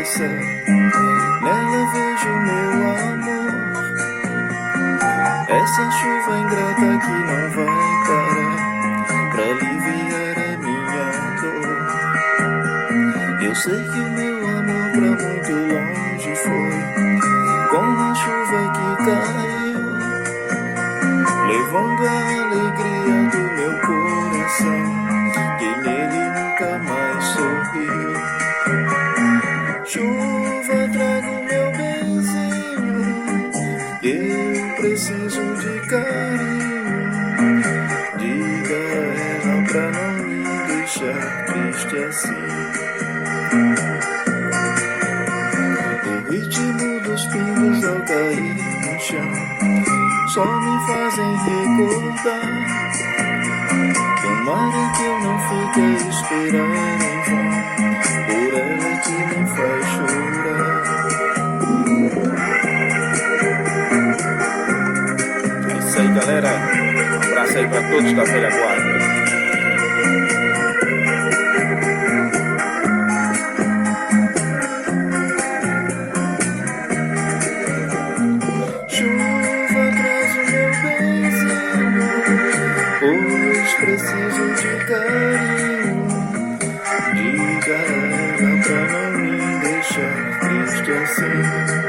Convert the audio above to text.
cabeça, nela vejo meu amor. Essa chuva ingrata que não vai parar pra aliviar a minha dor. Eu sei que o meu amor pra muito longe foi, como a chuva que caiu, levando a alegria do meu coração, que nele nunca mais sorriu. Chuva, traga o meu benzinho, eu preciso de carinho. Diga a ela pra não me deixar triste assim. O ritmo dos pingos ao cair no chão só me fazem recordar. Tomara que eu não fique a esperar em vão por ela que me faz chorar. É isso aí, galera. Um abraço aí pra todos da velha guarda. Chuva, traz o meu benzinho, pois preciso de carinho. Diga a ela pra não me deixar triste assim.